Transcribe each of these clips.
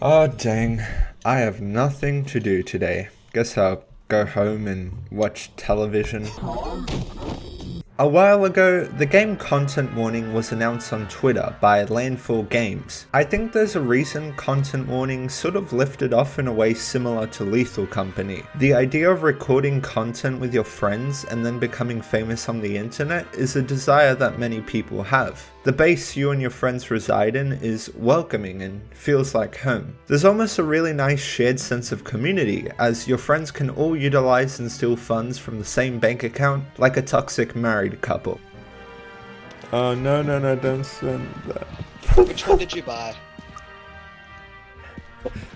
Oh dang, I have nothing to do today. Guess I'll go home and watch television. A while ago, the game content warning was announced on Twitter by Landfall Games. I think there's a reason content warning sort of lifted off in a way similar to Lethal Company. The idea of recording content with your friends and then becoming famous on the internet is a desire that many people have. The base you and your friends reside in is welcoming and feels like home. There's almost a really nice shared sense of community, as your friends can all utilize and steal funds from the same bank account like a toxic married couple. Oh no, don't send that. Which one did you buy?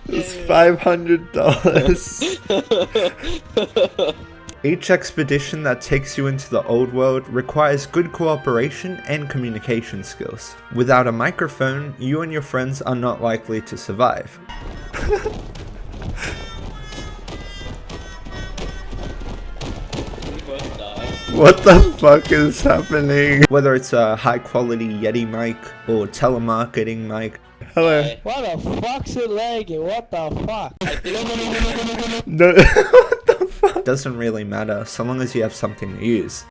It's $500. Each expedition that takes you into the old world requires good cooperation and communication skills. Without a microphone, you and your friends are not likely to survive. What the fuck is happening? Whether it's a high quality Yeti mic or telemarketing mic. Hello. What the fuck's it lagging? What the fuck? No, what the fuck? Doesn't really matter so long as you have something to use.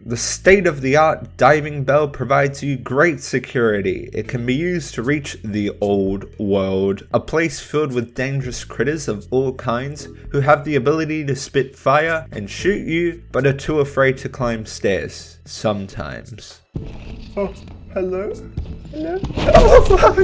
The state-of-the-art diving bell provides you great security. It can be used to reach the old world, a place filled with dangerous critters of all kinds who have the ability to spit fire and shoot you, but are too afraid to climb stairs, sometimes. Oh, hello? Hello? Oh, fuck.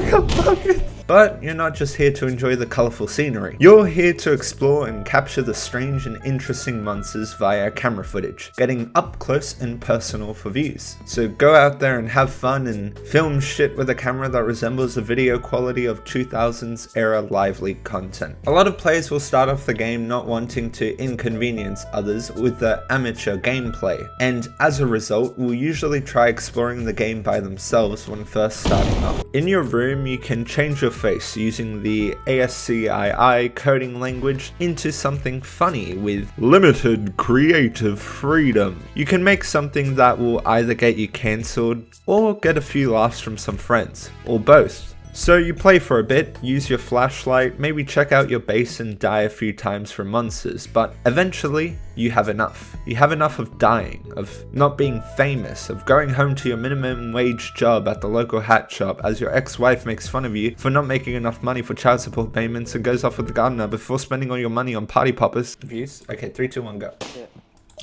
But you're not just here to enjoy the colourful scenery. You're here to explore and capture the strange and interesting monsters via camera footage, getting up close and personal for views. So go out there and have fun and film shit with a camera that resembles the video quality of 2000s era live leak content. A lot of players will start off the game not wanting to inconvenience others with the amateur gameplay, and as a result will usually try exploring the game by themselves when first starting off. In your room you can change your face using the ASCII coding language into something funny with limited creative freedom. You can make something that will either get you cancelled or get a few laughs from some friends, or both. So you play for a bit, use your flashlight, maybe check out your base and die a few times from monsters, but eventually you have enough. You have enough of dying, of not being famous, of going home to your minimum wage job at the local hat shop as your ex-wife makes fun of you for not making enough money for child support payments and goes off with the gardener before spending all your money on party poppers. Views? Okay, 3, 2, 1, go. Yeah.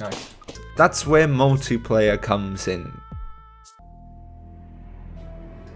Nice. That's where multiplayer comes in.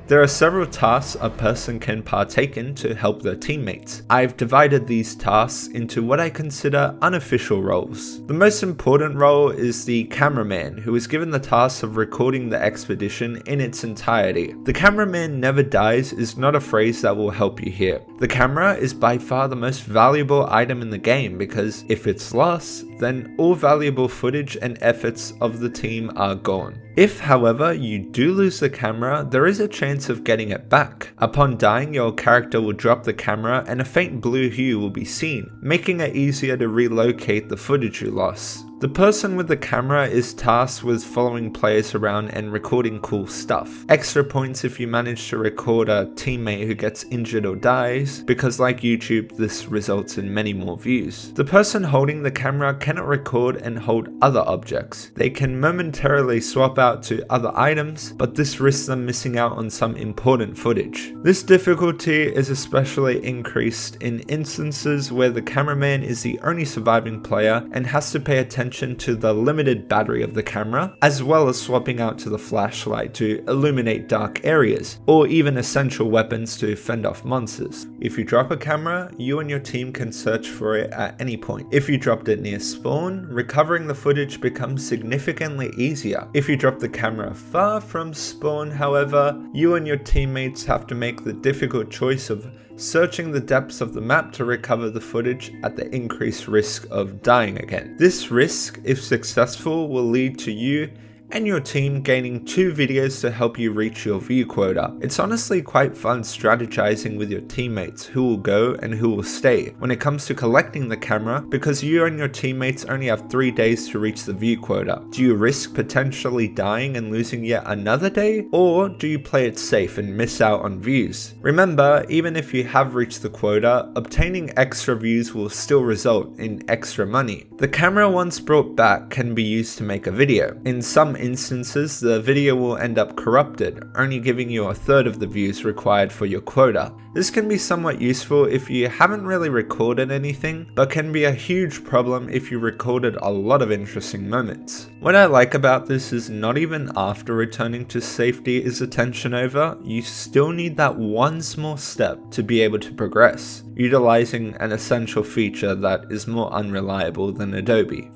There are several tasks a person can partake in to help their teammates. I've divided these tasks into what I consider unofficial roles. The most important role is the cameraman, who is given the task of recording the expedition in its entirety. The cameraman never dies is not a phrase that will help you here. The camera is by far the most valuable item in the game because if it's lost, then all valuable footage and efforts of the team are gone. If, however, you do lose the camera, there is a chance of getting it back. Upon dying, your character will drop the camera and a faint blue hue will be seen, making it easier to relocate the footage you lost. The person with the camera is tasked with following players around and recording cool stuff. Extra points if you manage to record a teammate who gets injured or dies, because like YouTube, this results in many more views. The person holding the camera cannot record and hold other objects. They can momentarily swap out to other items, but this risks them missing out on some important footage. This difficulty is especially increased in instances where the cameraman is the only surviving player and has to pay attention to the limited battery of the camera, as well as swapping out to the flashlight to illuminate dark areas, or even essential weapons to fend off monsters. If you drop a camera, you and your team can search for it at any point. If you dropped it near spawn, recovering the footage becomes significantly easier. If you drop the camera far from spawn, however, you and your teammates have to make the difficult choice of searching the depths of the map to recover the footage at the increased risk of dying again. This risk, if successful, will lead to you and your team gaining 2 videos to help you reach your view quota. It's honestly quite fun strategizing with your teammates who will go and who will stay when it comes to collecting the camera, because you and your teammates only have 3 days to reach the view quota. Do you risk potentially dying and losing yet another day, or do you play it safe and miss out on views? Remember, even if you have reached the quota, obtaining extra views will still result in extra money. The camera once brought back can be used to make a video. In some instances, the video will end up corrupted, only giving you a third of the views required for your quota. This can be somewhat useful if you haven't really recorded anything, but can be a huge problem if you recorded a lot of interesting moments. What I like about this is not even after returning to safety is the tension over, you still need that one small step to be able to progress, utilizing an essential feature that is more unreliable than Adobe.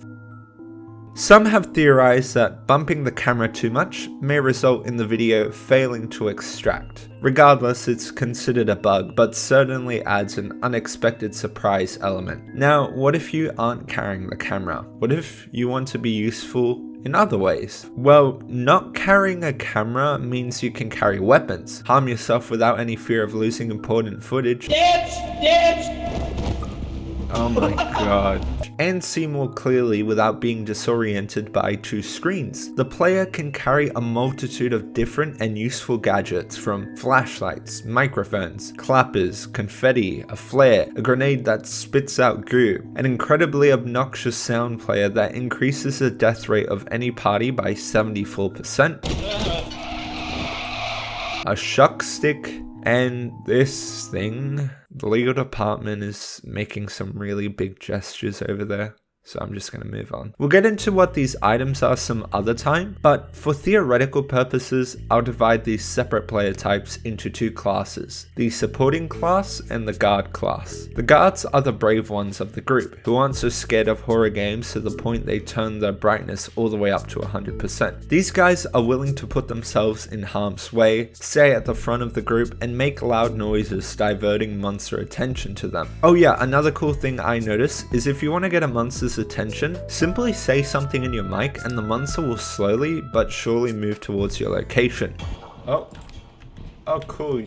Some have theorized that bumping the camera too much may result in the video failing to extract. Regardless, it's considered a bug, but certainly adds an unexpected surprise element. Now, what if you aren't carrying the camera? What if you want to be useful in other ways? Well, not carrying a camera means you can carry weapons, harm yourself without any fear of losing important footage. Oh my god. And see more clearly without being disoriented by 2 screens. The player can carry a multitude of different and useful gadgets, from flashlights, microphones, clappers, confetti, a flare, a grenade that spits out goo, an incredibly obnoxious sound player that increases the death rate of any party by 74%, a shock stick, and this thing. The legal department is making some really big gestures over there, so I'm just going to move on. We'll get into what these items are some other time, but for theoretical purposes, I'll divide these separate player types into 2 classes, the supporting class and the guard class. The guards are the brave ones of the group, who aren't so scared of horror games to the point they turn their brightness all the way up to 100%. These guys are willing to put themselves in harm's way, stay at the front of the group, and make loud noises diverting monster attention to them. Oh yeah, another cool thing I noticed is if you want to get a monster's attention, simply say something in your mic and the monster will slowly but surely move towards your location. Oh cool.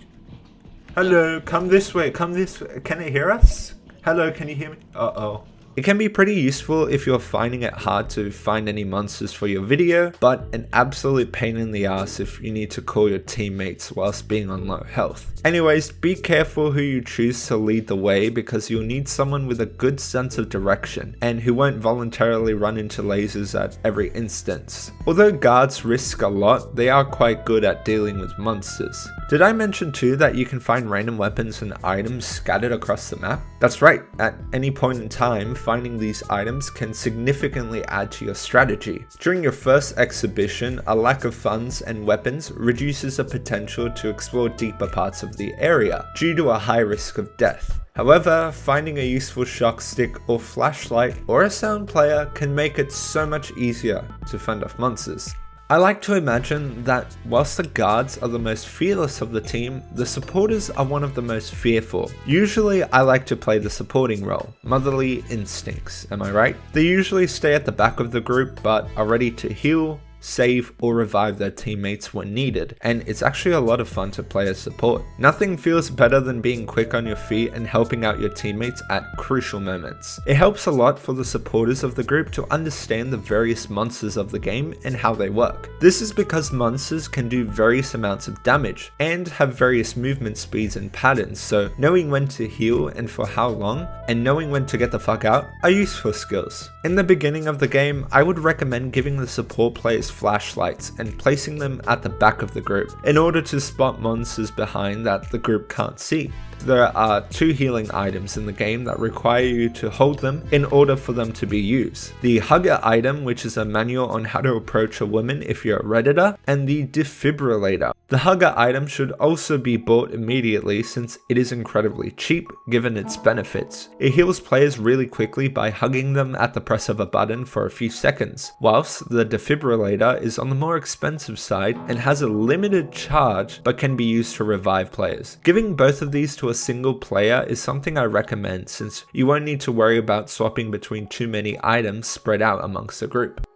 Hello, come this way, can it hear us? Hello, can you hear me? Uh-oh. It can be pretty useful if you're finding it hard to find any monsters for your video, but an absolute pain in the ass if you need to call your teammates whilst being on low health. Anyways, be careful who you choose to lead the way, because you'll need someone with a good sense of direction and who won't voluntarily run into lasers at every instance. Although guards risk a lot, they are quite good at dealing with monsters. Did I mention too that you can find random weapons and items scattered across the map? That's right, at any point in time, finding these items can significantly add to your strategy. During your first exhibition, a lack of funds and weapons reduces the potential to explore deeper parts of the area, due to a high risk of death. However, finding a useful shock stick or flashlight or a sound player can make it so much easier to fend off monsters. I like to imagine that whilst the guards are the most fearless of the team, the supporters are one of the most fearful. Usually I like to play the supporting role, motherly instincts, am I right? They usually stay at the back of the group but are ready to heal, save, or revive their teammates when needed, and it's actually a lot of fun to play as support. Nothing feels better than being quick on your feet and helping out your teammates at crucial moments. It helps a lot for the supporters of the group to understand the various monsters of the game and how they work. This is because monsters can do various amounts of damage and have various movement speeds and patterns, so knowing when to heal and for how long, and knowing when to get the fuck out are useful skills. In the beginning of the game, I would recommend giving the support players flashlights and placing them at the back of the group in order to spot monsters behind that the group can't see. There are 2 healing items in the game that require you to hold them in order for them to be used. The hugger item, which is a manual on how to approach a woman if you're a redditor, and the defibrillator. The hugger item should also be bought immediately since it is incredibly cheap given its benefits. It heals players really quickly by hugging them at the press of a button for a few seconds, whilst the defibrillator is on the more expensive side and has a limited charge but can be used to revive players. Giving both of these to a single player is something I recommend since you won't need to worry about swapping between too many items spread out amongst the group.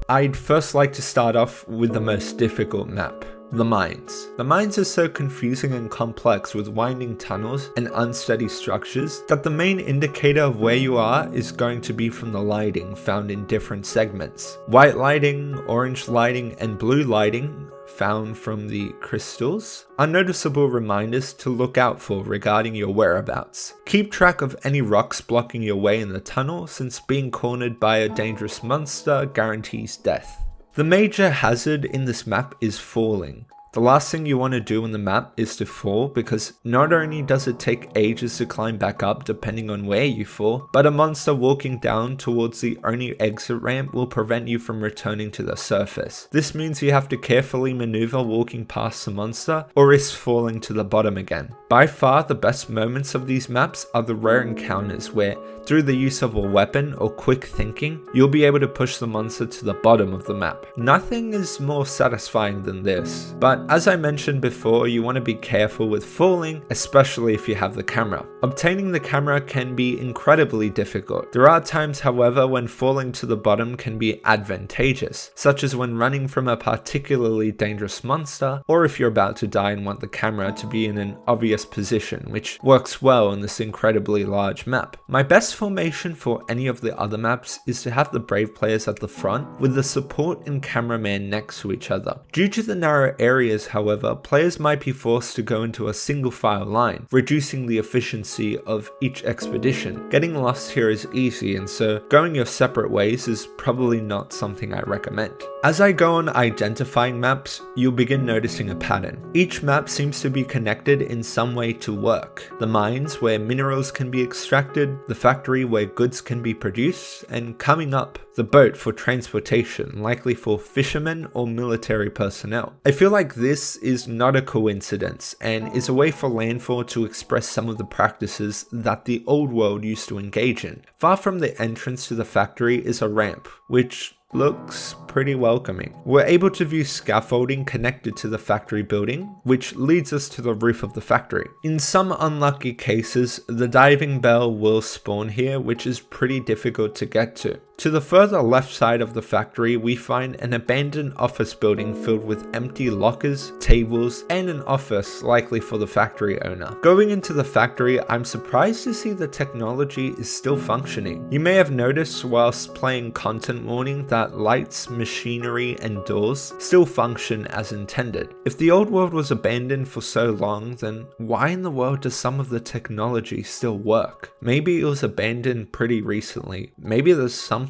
I'd first like to start off with the most difficult map. The mines. The mines are so confusing and complex with winding tunnels and unsteady structures that the main indicator of where you are is going to be from the lighting found in different segments. White lighting, orange lighting, and blue lighting found from the crystals are noticeable reminders to look out for regarding your whereabouts. Keep track of any rocks blocking your way in the tunnel, since being cornered by a dangerous monster guarantees death. The major hazard in this map is falling. The last thing you want to do on the map is to fall, because not only does it take ages to climb back up depending on where you fall, but a monster walking down towards the only exit ramp will prevent you from returning to the surface. This means you have to carefully maneuver walking past the monster or risk falling to the bottom again. By far the best moments of these maps are the rare encounters where, through the use of a weapon or quick thinking, you'll be able to push the monster to the bottom of the map. Nothing is more satisfying than this, but as I mentioned before, you want to be careful with falling, especially if you have the camera. Obtaining the camera can be incredibly difficult. There are times, however, when falling to the bottom can be advantageous, such as when running from a particularly dangerous monster, or if you're about to die and want the camera to be in an obvious position, which works well in this incredibly large map. My best formation for any of the other maps is to have the brave players at the front with the support and cameraman next to each other. Due to the narrow areas, however, players might be forced to go into a single file line, reducing the efficiency of each expedition. Getting lost here is easy, and so going your separate ways is probably not something I recommend. As I go on identifying maps, you'll begin noticing a pattern. Each map seems to be connected in some way to work. The mines where minerals can be extracted, the factory where goods can be produced, and coming up, the boat for transportation, likely for fishermen or military personnel. I feel like this is not a coincidence and is a way for Landfall to express some of the practices that the old world used to engage in. Far from the entrance to the factory is a ramp, which looks pretty welcoming. We're able to view scaffolding connected to the factory building, which leads us to the roof of the factory. In some unlucky cases, the diving bell will spawn here, which is pretty difficult to get to. To the further left side of the factory, we find an abandoned office building filled with empty lockers, tables, and an office likely for the factory owner. Going into the factory, I'm surprised to see the technology is still functioning. You may have noticed whilst playing Content Warning that lights, machinery, and doors still function as intended. If the old world was abandoned for so long, then why in the world does some of the technology still work? Maybe it was abandoned pretty recently. Maybe there's something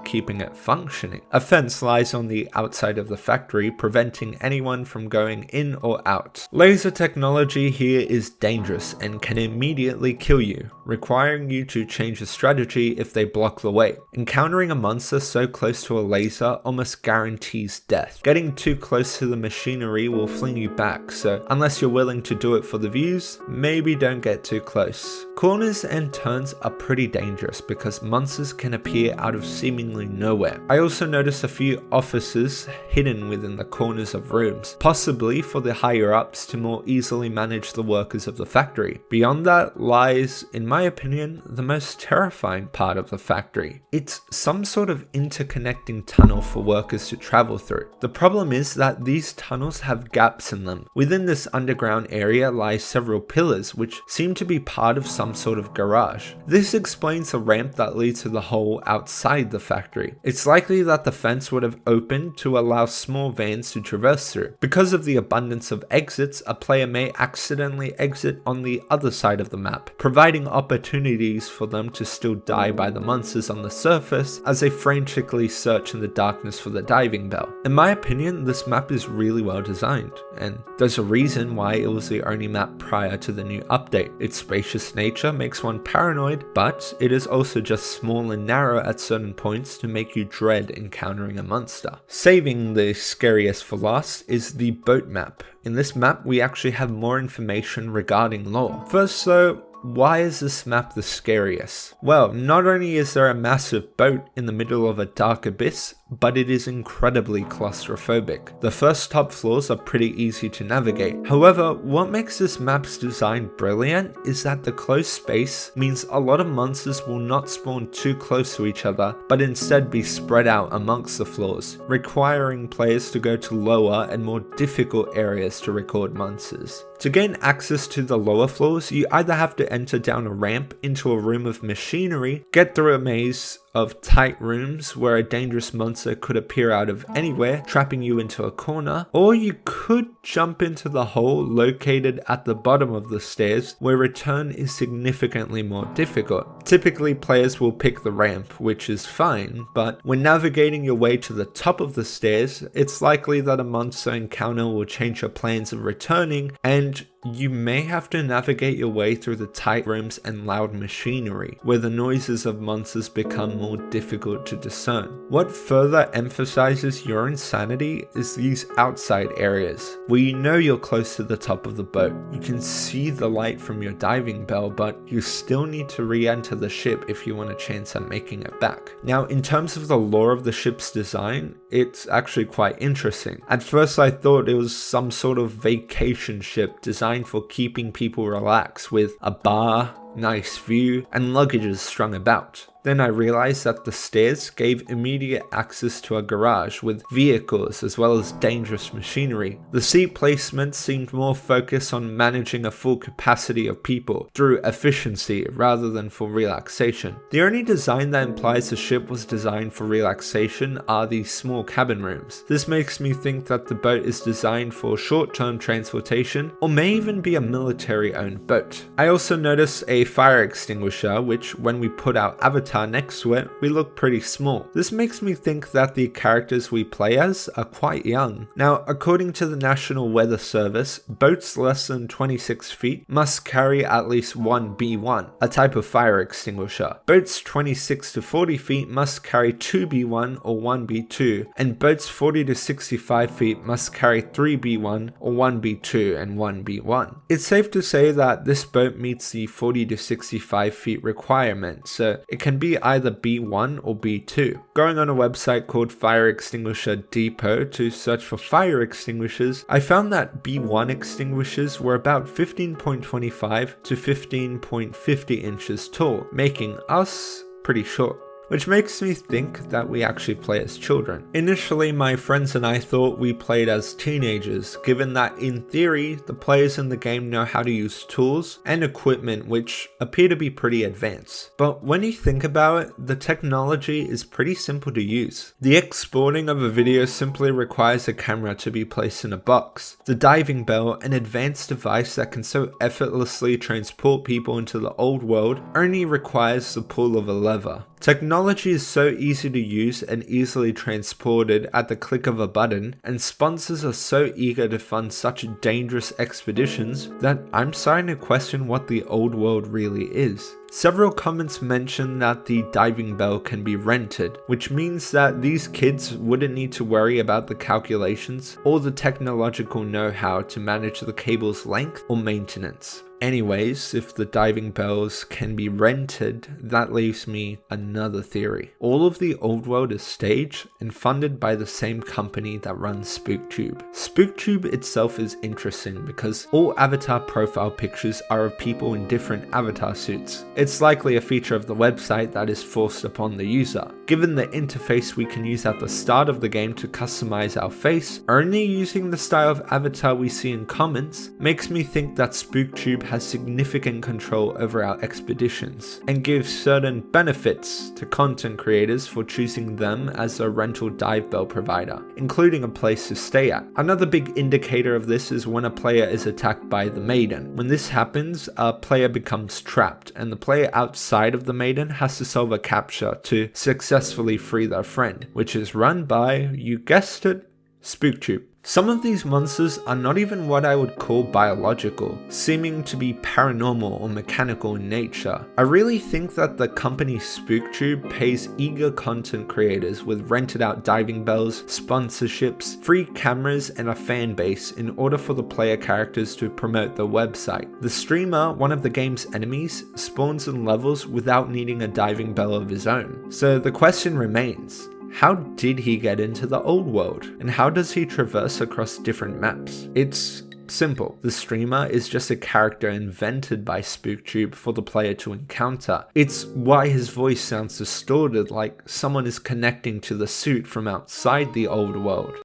keeping it functioning. A fence lies on the outside of the factory, preventing anyone from going in or out. Laser technology here is dangerous and can immediately kill you, requiring you to change the strategy if they block the way. Encountering a monster so close to a laser almost guarantees death. Getting too close to the machinery will fling you back, so unless you're willing to do it for the views, maybe don't get too close. Corners and turns are pretty dangerous because monsters can appear out of seemingly nowhere. I also noticed a few offices hidden within the corners of rooms, possibly for the higher ups to more easily manage the workers of the factory. Beyond that lies, in my opinion, the most terrifying part of the factory. It's some sort of interconnecting tunnel for workers to travel through. The problem is that these tunnels have gaps in them. Within this underground area lie several pillars which seem to be part of some sort of garage. This explains the ramp that leads to the hole outside the factory. It's likely that the fence would have opened to allow small vans to traverse through. Because of the abundance of exits, a player may accidentally exit on the other side of the map, providing opportunities for them to still die by the monsters on the surface as they frantically search in the darkness for the diving bell. In my opinion, this map is really well designed, and there's a reason why it was the only map prior to the new update. Its spacious nature makes one paranoid, but it is also just small and narrow at certain points to make you dread encountering a monster. Saving the scariest for last is the boat map. In this map, we actually have more information regarding lore. First though, why is this map the scariest? Well, not only is there a massive boat in the middle of a dark abyss, but it is incredibly claustrophobic. The first top floors are pretty easy to navigate. However, what makes this map's design brilliant is that the close space means a lot of monsters will not spawn too close to each other, but instead be spread out amongst the floors, requiring players to go to lower and more difficult areas to record monsters. To gain access to the lower floors, you either have to enter down a ramp into a room of machinery, get through a maze of tight rooms where a dangerous monster could appear out of anywhere, trapping you into a corner, or you could jump into the hole located at the bottom of the stairs where return is significantly more difficult. Typically players will pick the ramp, which is fine, but when navigating your way to the top of the stairs, it's likely that a monster encounter will change your plans of returning, and you may have to navigate your way through the tight rooms and loud machinery, where the noises of monsters become more difficult to discern. What further emphasizes your insanity is these outside areas, where you know you're close to the top of the boat. You can see the light from your diving bell, but you still need to re-enter the ship if you want a chance at making it back. Now, in terms of the lore of the ship's design, it's actually quite interesting. At first I thought it was some sort of vacation ship designed for keeping people relaxed with a bar, nice view, and luggages strung about. Then I realized that the stairs gave immediate access to a garage with vehicles as well as dangerous machinery. The seat placement seemed more focused on managing a full capacity of people through efficiency rather than for relaxation. The only design that implies the ship was designed for relaxation are these small cabin rooms. This makes me think that the boat is designed for short-term transportation or may even be a military-owned boat. I also noticed a fire extinguisher, which when we put our avatar next to it, we look pretty small. This makes me think that the characters we play as are quite young. Now, according to the National Weather Service, boats less than 26 feet must carry at least one B1, a type of fire extinguisher. Boats 26 to 40 feet must carry 2 B1 or 1 B2, and boats 40 to 65 feet must carry 3 B1 or 1 B2 and 1 B1. It's safe to say that this boat meets the 40 to 65 feet requirement, so it can be either B1 or B2. Going on a website called Fire Extinguisher Depot to search for fire extinguishers, I found that B1 extinguishers were about 15.25 to 15.50 inches tall, making us pretty short. Which makes me think that we actually play as children. Initially, my friends and I thought we played as teenagers, given that in theory, the players in the game know how to use tools and equipment which appear to be pretty advanced. But when you think about it, the technology is pretty simple to use. The exporting of a video simply requires a camera to be placed in a box. The diving bell, an advanced device that can so effortlessly transport people into the old world, only requires the pull of a lever. Technology is so easy to use and easily transported at the click of a button, and sponsors are so eager to fund such dangerous expeditions that I'm starting to question what the old world really is. Several comments mention that the diving bell can be rented, which means that these kids wouldn't need to worry about the calculations or the technological know-how to manage the cable's length or maintenance. Anyways, if the diving bells can be rented, that leaves me another theory. All of the old world is staged and funded by the same company that runs SpookTube. SpookTube itself is interesting because all avatar profile pictures are of people in different avatar suits. It's likely a feature of the website that is forced upon the user. Given the interface we can use at the start of the game to customize our face, only using the style of avatar we see in comments makes me think that SpookTube has significant control over our expeditions and gives certain benefits to content creators for choosing them as a rental dive bell provider, including a place to stay at. Another big indicator of this is when a player is attacked by the maiden. When this happens, a player becomes trapped and the player outside of the maiden has to solve a captcha to successfully free their friend, which is run by, you guessed it, SpookTube. Some of these monsters are not even what I would call biological, seeming to be paranormal or mechanical in nature. I really think that the company SpookTube pays eager content creators with rented out diving bells, sponsorships, free cameras, and a fan base in order for the player characters to promote their website. The streamer, one of the game's enemies, spawns in levels without needing a diving bell of his own. So the question remains, How did he get into the old world? And how does he traverse across different maps? It's simple. The streamer is just a character invented by SpookTube for the player to encounter. It's why his voice sounds distorted, like someone is connecting to the suit from outside the old world.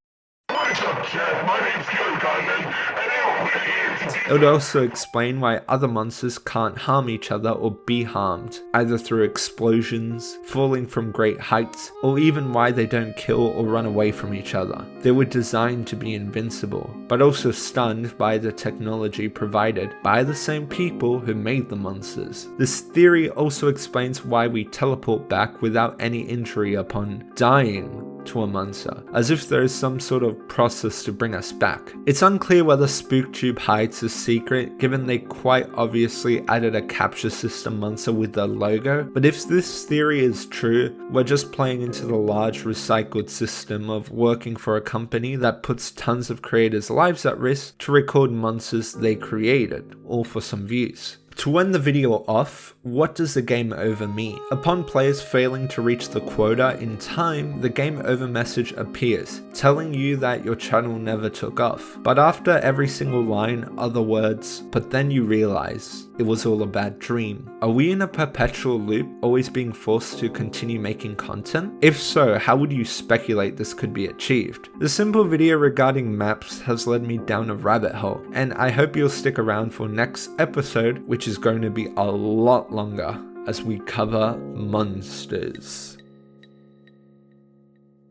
What's up, chat? My name's It would also explain why other monsters can't harm each other or be harmed, either through explosions, falling from great heights, or even why they don't kill or run away from each other. They were designed to be invincible, but also stunned by the technology provided by the same people who made the monsters. This theory also explains why we teleport back without any injury upon dying to a monster, as if there is some sort of process to bring us back. It's unclear whether SpookTube hides a secret, given they quite obviously added a capture system monster with their logo, but if this theory is true, we're just playing into the large recycled system of working for a company that puts tons of creators' lives at risk to record monsters they created, all for some views. To end the video off, what does the game over mean? Upon players failing to reach the quota in time, the game over message appears, telling you that your channel never took off. But after every single line are the words, but then you realize it was all a bad dream. Are we in a perpetual loop, always being forced to continue making content? If so, how would you speculate this could be achieved? The simple video regarding maps has led me down a rabbit hole, and I hope you'll stick around for next episode, which is going to be a lot longer as we cover monsters.